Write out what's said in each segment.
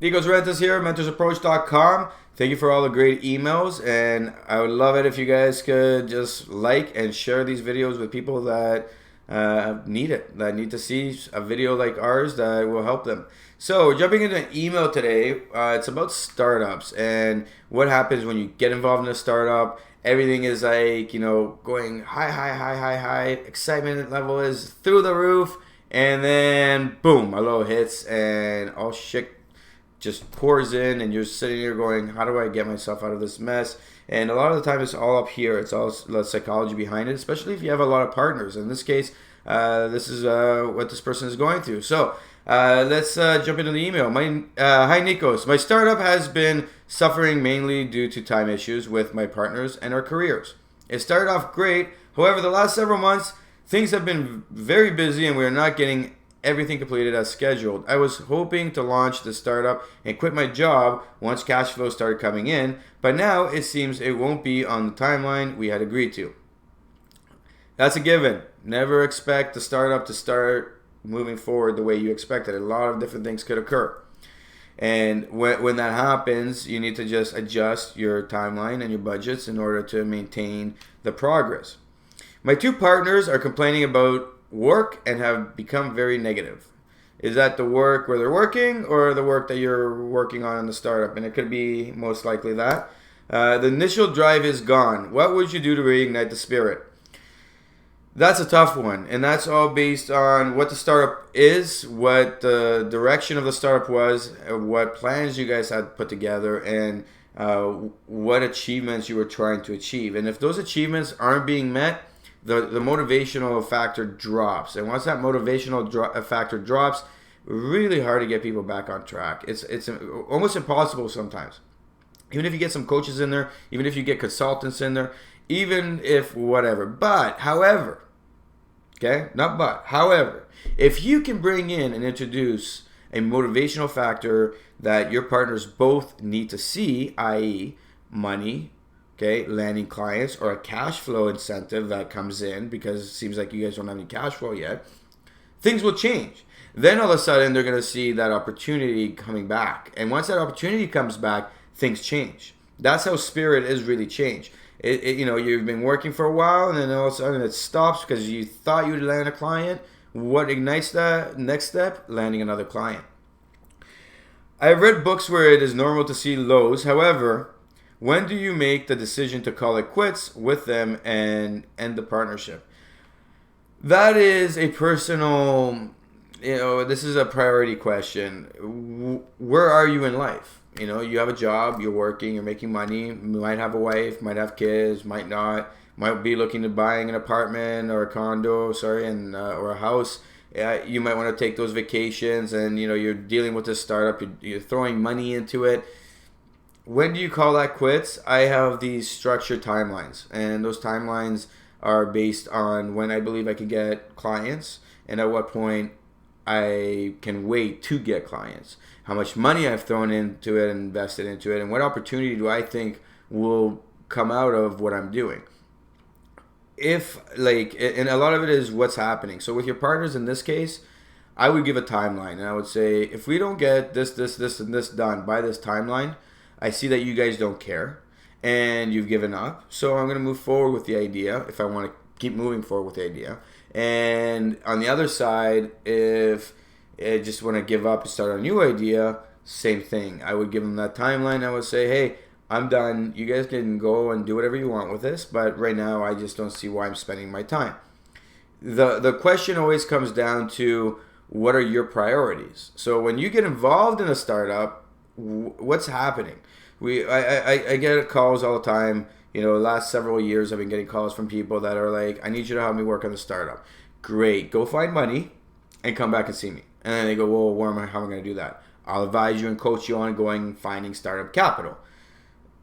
Nico's Rentas here, mentorsapproach.com. Thank you for all the great emails, and I would love it if you guys could just like and share these videos with people that need it, that need to see a video like ours that will help them. So, jumping into an email today, it's about startups and what happens when you get involved in a startup. Everything is like, going high. Excitement level is through the roof, and then boom, a low hits, and all shit just pours in, and you're sitting here going, how do I get myself out of this mess? And a lot of the time it's all up here. It's all the psychology behind it, especially if you have a lot of partners. In this case, this is what this person is going through. So let's jump into the email. Hi Nikos, my startup has been suffering mainly due to time issues with my partners and our careers. It started off great. However, the last several months things have been very busy and we are not getting everything completed as scheduled. I was hoping to launch the startup and quit my job once cash flow started coming in, but now it seems it won't be on the timeline we had agreed to. That's a given. Never expect the startup to start moving forward the way you expected. A lot of different things could occur. And when that happens, you need to just adjust your timeline and your budgets in order to maintain the progress. My two partners are complaining about work and have become very negative. Is that the work where they're working or the work that you're working on in the startup? And it could be most likely that. The initial drive is gone. What would you do to reignite the spirit? That's a tough one, and that's all based on what the startup is, what the direction of the startup was, what plans you guys had put together, and what achievements you were trying to achieve. And if those achievements aren't being met, the motivational factor drops. And once that motivational factor drops, really hard to get people back on track. It's almost impossible sometimes. Even if you get some coaches in there, even if you get consultants in there, even if whatever. But, however, however, if you can bring in and introduce a motivational factor that your partners both need to see, i.e. money, landing clients, or a cash flow incentive that comes in because it seems like you guys don't have any cash flow yet, things will change. Then all of a sudden they're going to see that opportunity coming back. And once that opportunity comes back, things change. That's how spirit is really changed. You've been working for a while and then all of a sudden it stops because you thought you'd land a client. What ignites that next step? Landing another client. I've read books where it is normal to see lows. However, when do you make the decision to call it quits with them and end the partnership? That is a personal, this is a priority question. Where are you in life? You have a job, you're working, you're making money, you might have a wife, might have kids, might not, might be looking to buying an apartment or a condo, or a house. You might want to take those vacations and, you're dealing with this startup, you're throwing money into it. When do you call that quits? I have these structured timelines, and those timelines are based on when I believe I can get clients and at what point I can wait to get clients, how much money I've thrown into it and invested into it, and what opportunity do I think will come out of what I'm doing. And a lot of it is what's happening. So with your partners in this case, I would give a timeline, and I would say, if we don't get this, and this done by this timeline, I see that you guys don't care and you've given up. So I'm going to move forward with the idea if I want to keep moving forward with the idea. And on the other side, if I just want to give up and start a new idea, same thing. I would give them that timeline. I would say, hey, I'm done. You guys can go and do whatever you want with this. But right now, I just don't see why I'm spending my time. The question always comes down to, what are your priorities? So when you get involved in a startup, what's happening? I get calls all the time. The last several years I've been getting calls from people that are like, I need you to help me work on the startup. Great, go find money and come back and see me. And then they go, well, how am I going to do that? I'll advise you and coach you on going and finding startup capital.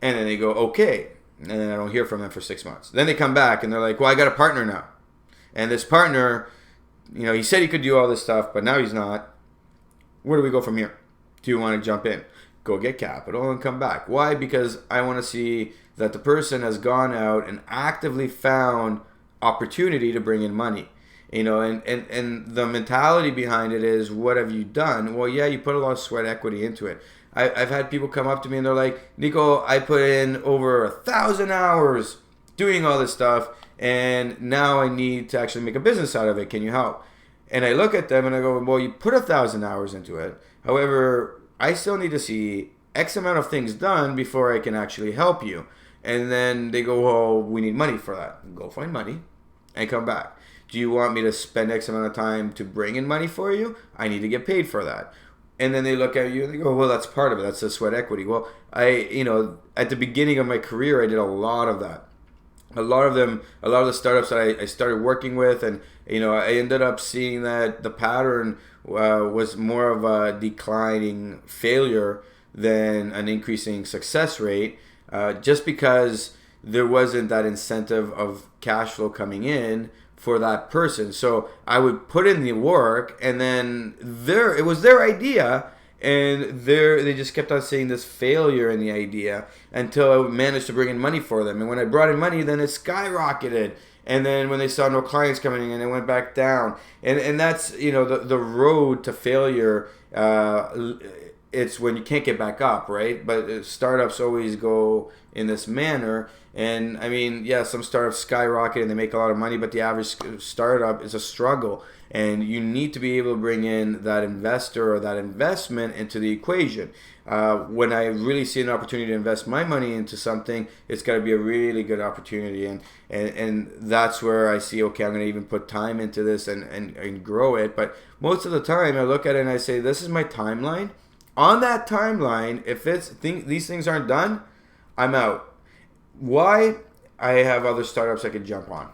And then they go, okay. And then I don't hear from them for 6 months. Then they come back and they're like, well, I got a partner now. And this partner, he said he could do all this stuff, but now he's not. Where do we go from here? Do you want to jump in? Go get capital and come back. Why? Because I want to see that the person has gone out and actively found opportunity to bring in money. And the mentality behind it is, what have you done? Well, yeah, you put a lot of sweat equity into it. I've had people come up to me and they're like, Nico, I put in over 1,000 hours doing all this stuff, and now I need to actually make a business out of it. Can you help? And I look at them and I go, well, you put 1,000 hours into it. However, I still need to see X amount of things done before I can actually help you. And then they go, well, we need money for that. Go find money and come back. Do you want me to spend X amount of time to bring in money for you? I need to get paid for that. And then they look at you and they go, well, that's part of it. That's the sweat equity. Well, at the beginning of my career, I did a lot of that. A lot of the startups that I started working with, and I ended up seeing that the pattern was more of a declining failure than an increasing success rate, just because there wasn't that incentive of cash flow coming in for that person. So I would put in the work, and then it was their idea, and they just kept on seeing this failure in the idea until I managed to bring in money for them. And when I brought in money, then it skyrocketed. And then when they saw no clients coming in, it went back down. And that's the road to failure. It's when you can't get back up, right? But startups always go in this manner. And I mean, yeah, some startups skyrocket and they make a lot of money, but the average startup is a struggle. And you need to be able to bring in that investor or that investment into the equation. When I really see an opportunity to invest my money into something, it's got to be a really good opportunity. And that's where I see, okay, I'm going to even put time into this and grow it. But most of the time, I look at it and I say, this is my timeline. On that timeline, if these things aren't done, I'm out. Why? I have other startups I could jump on,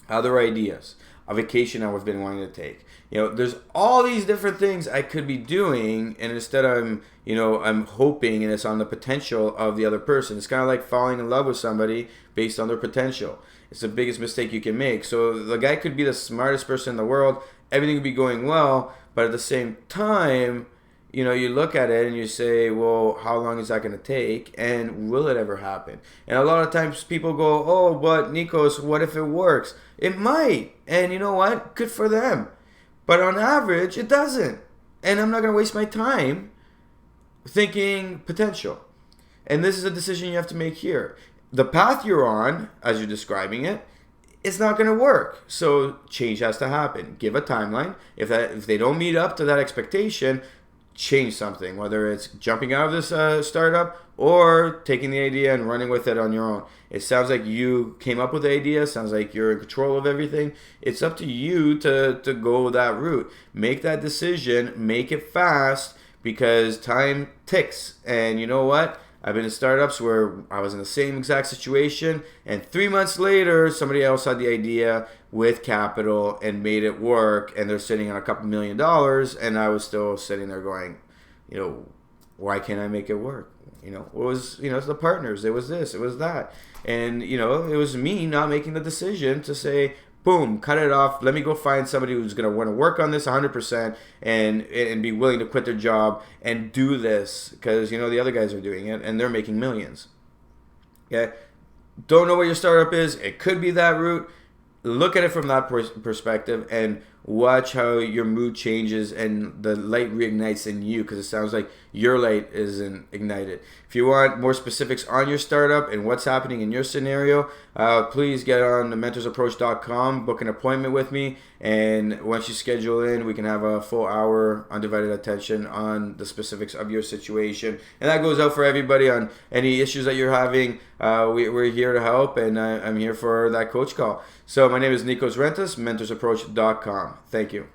other ideas, a vacation I've been wanting to take. There's all these different things I could be doing, and instead I'm hoping, and it's on the potential of the other person. It's kind of like falling in love with somebody based on their potential. It's the biggest mistake you can make. So the guy could be the smartest person in the world, everything would be going well, but at the same time, you look at it and you say, well, how long is that going to take? And will it ever happen? And a lot of times people go, oh, but Nikos, what if it works? It might. And you know what? Good for them. But on average, it doesn't. And I'm not going to waste my time thinking potential. And this is a decision you have to make here. The path you're on, as you're describing it, it's not going to work. So change has to happen. Give a timeline. If they don't meet up to that expectation, change something, whether it's jumping out of this startup or taking the idea and running with it on your own. It sounds like you came up with the idea. Sounds like you're in control of everything. It's up to you to go that route. Make that decision. Make it fast, because time ticks. And you know what? I've been in startups where I was in the same exact situation, and 3 months later, somebody else had the idea with capital and made it work, and they're sitting on a couple $1 million, and I was still sitting there going, why can't I make it work? It was, it's the partners, it was this, it was that. And, it was me not making the decision to say, boom, cut it off. Let me go find somebody who's going to want to work on this 100% and be willing to quit their job and do this, because, the other guys are doing it and they're making millions. Okay? Don't know what your startup is. It could be that route. Look at it from that perspective and watch how your mood changes and the light reignites in you, because it sounds like your light isn't ignited. If you want more specifics on your startup and what's happening in your scenario, please get on the mentorsapproach.com, book an appointment with me, and once you schedule in, we can have a full hour undivided attention on the specifics of your situation. And that goes out for everybody on any issues that you're having. We're here to help, and I'm here for that coach call. So my name is Nikos Rentas, mentorsapproach.com. Thank you.